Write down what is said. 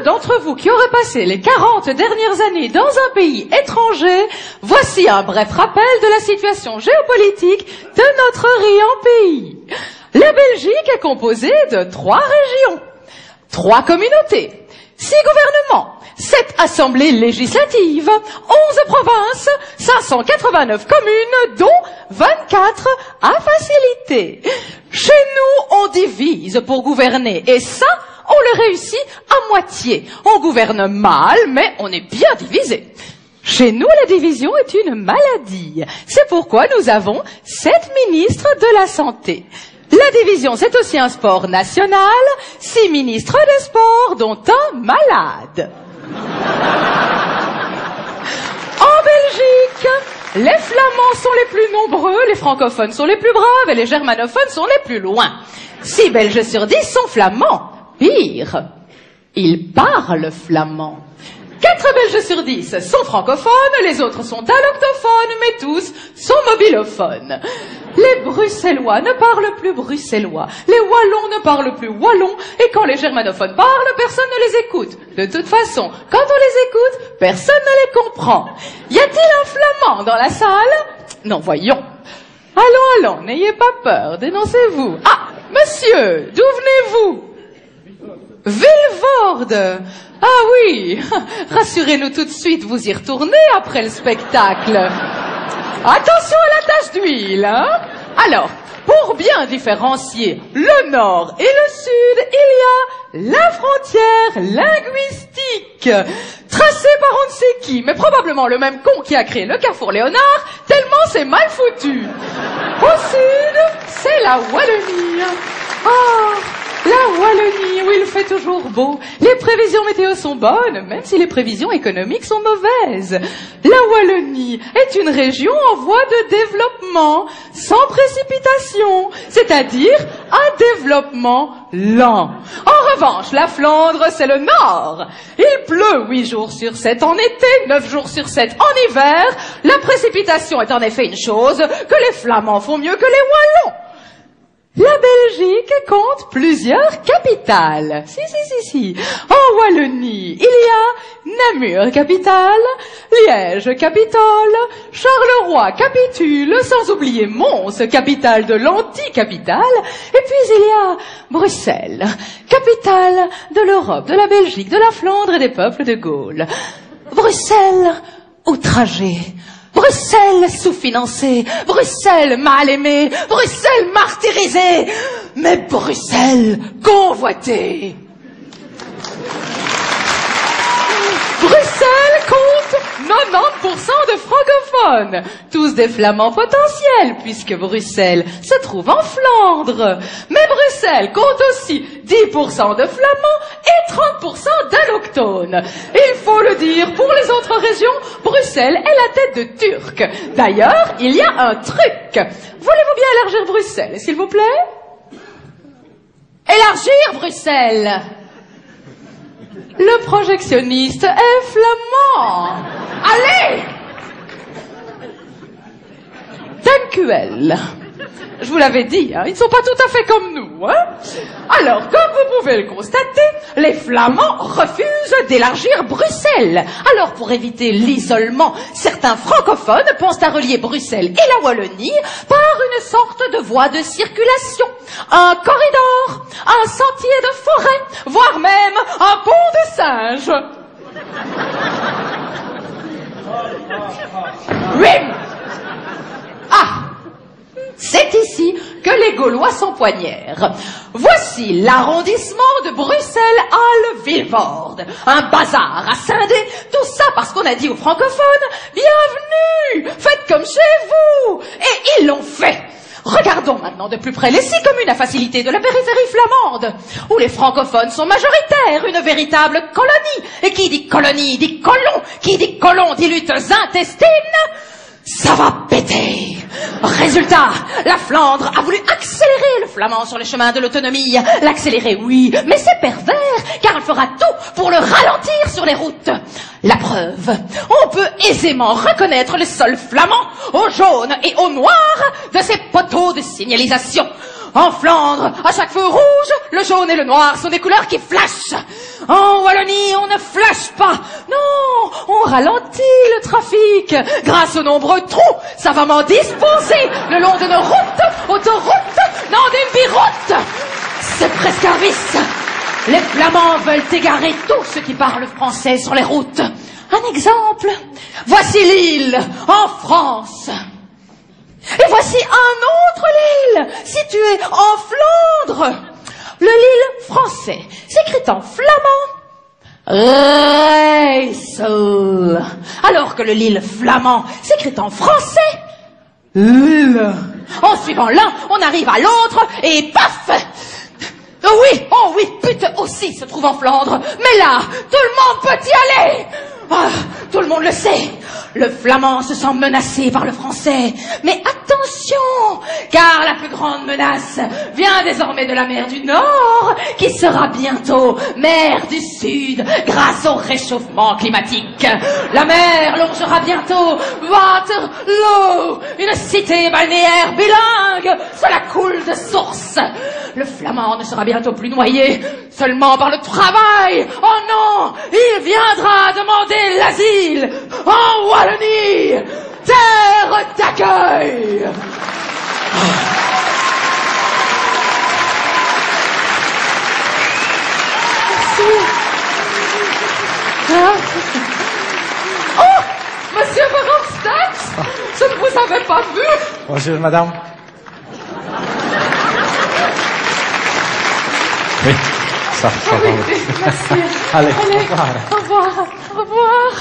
ceux d'entre vous qui auraient passé les 40 dernières années dans un pays étranger, voici un bref rappel de la situation géopolitique de notre riant pays. La Belgique est composée de 3 régions, 3 communautés, 6 gouvernements, 7 assemblées législatives, 11 provinces, 589 communes, dont 24 à facilité. Chez nous, on divise pour gouverner, et ça, on le réussit à moitié. On gouverne mal, mais on est bien divisé. Chez nous, la division est une maladie. C'est pourquoi nous avons 7 ministres de la Santé. La division, c'est aussi un sport national, 6 ministres des sports, dont un malade. En Belgique, les flamands sont les plus nombreux, les francophones sont les plus braves et les germanophones sont les plus loin. 6 Belges sur 10 sont flamands. Pire, ils parlent flamand. 4 Belges sur 10 sont francophones, les autres sont alloctophones, mais tous sont mobilophones. Les Bruxellois ne parlent plus bruxellois, les Wallons ne parlent plus wallons, et quand les germanophones parlent, personne ne les écoute. De toute façon, quand on les écoute, personne ne les comprend. Y a-t-il un flamand dans la salle? Non, voyons. Allons, n'ayez pas peur, dénoncez-vous. Ah, monsieur, d'où venez-vous? Vilvoorde. Ah oui, rassurez-nous tout de suite, vous y retournez après le spectacle. Attention à la tache d'huile, hein? Alors, pour bien différencier le nord et le sud, il y a la frontière linguistique, tracée par on ne sait qui, mais probablement le même con qui a créé le Carrefour Léonard, tellement c'est mal foutu. Au sud, c'est la Wallonie. Ah, la Wallonie, où il fait toujours beau. Les prévisions météo sont bonnes, même si les prévisions économiques sont mauvaises. La Wallonie est une région en voie de développement, sans précipitation, c'est-à-dire un développement lent. En revanche, la Flandre, c'est le nord. Il pleut 8 jours sur 7 en été, 9 jours sur 7 en hiver. La précipitation est en effet une chose que les Flamands font mieux que les Wallons. La Belgique compte plusieurs capitales. Si. En Wallonie, il y a Namur, capitale, Liège, capitale, Charleroi, capitule, sans oublier Mons, capitale de l'anti-capitale, et puis il y a Bruxelles, capitale de l'Europe, de la Belgique, de la Flandre et des peuples de Gaule. Bruxelles, outragée. Bruxelles sous-financée, Bruxelles mal aimée, Bruxelles martyrisée, mais Bruxelles convoitée. Bruxelles compte 90% de francophones, tous des flamands potentiels, puisque Bruxelles se trouve en Flandre. Mais Bruxelles compte aussi 10% de flamands et 30% d'allochtones. Il faut le dire, pour les autres régions, Bruxelles est la tête de Turc. D'ailleurs, il y a un truc. Voulez-vous bien élargir Bruxelles, s'il vous plaît? Élargir Bruxelles. Le projectionniste est flamand. Allez! Dankuel. Je vous l'avais dit, hein, ils ne sont pas tout à fait comme nous, hein. Alors, comme vous pouvez le constater, les Flamands refusent d'élargir Bruxelles. Alors, pour éviter l'isolement, certains francophones pensent à relier Bruxelles et la Wallonie par une sorte de voie de circulation, un corridor, un sentier de forêt, voire même un pont de singe. Oui. Ah! C'est ici que les Gaulois s'empoignèrent. Voici l'arrondissement de Bruxelles-Halle-Vilvoorde. Un bazar à scinder, tout ça parce qu'on a dit aux francophones « Bienvenue, faites comme chez vous !» Et ils l'ont fait. Regardons maintenant de plus près les 6 communes à facilité de la périphérie flamande, où les francophones sont majoritaires, une véritable colonie. Et qui dit colonie dit colon, qui dit colon dit luttes intestines. Ça va péter. Résultat, la Flandre a voulu accélérer le flamand sur le chemin de l'autonomie. L'accélérer, oui, mais c'est pervers, car elle fera tout pour le ralentir sur les routes. La preuve, on peut aisément reconnaître le sol flamand au jaune et au noir de ces poteaux de signalisation. En Flandre, à chaque feu rouge, le jaune et le noir sont des couleurs qui flashent. En Wallonie, on ne flash pas. Non, on ralentit le trafic grâce aux nombreux trous savamment disposés le long de nos routes, autoroutes, non d'une biroute. C'est presque un vice. Les Flamands veulent égarer tous ceux qui parlent français sur les routes. Un exemple, voici Lille, en France. Et voici un autre Lille, situé en Flandre. Le Lille français s'écrit en flamand Rijssel, alors que le Lille flamand s'écrit en français Lille. En suivant l'un, on arrive à l'autre et paf! Oh oui, pute aussi se trouve en Flandre. Mais là, tout le monde peut y aller. Ah, tout le monde le sait. Le flamand se sent menacé par le français. Mais attention, car la plus grande menace vient désormais de la mer du Nord, qui sera bientôt mer du Sud grâce au réchauffement climatique. La mer longera bientôt Waterloo, une cité balnéaire bilingue. Cela coule de source. Le flamand ne sera bientôt plus noyé seulement par le travail. Oh non, il viendra demander l'asile en Wallonie, terre d'accueil. Oh, monsieur Verhofstadt, je ne vous avais pas vu. Bonjour, madame. Oui, ça va. Oui, merci. Allez, au revoir. Au revoir.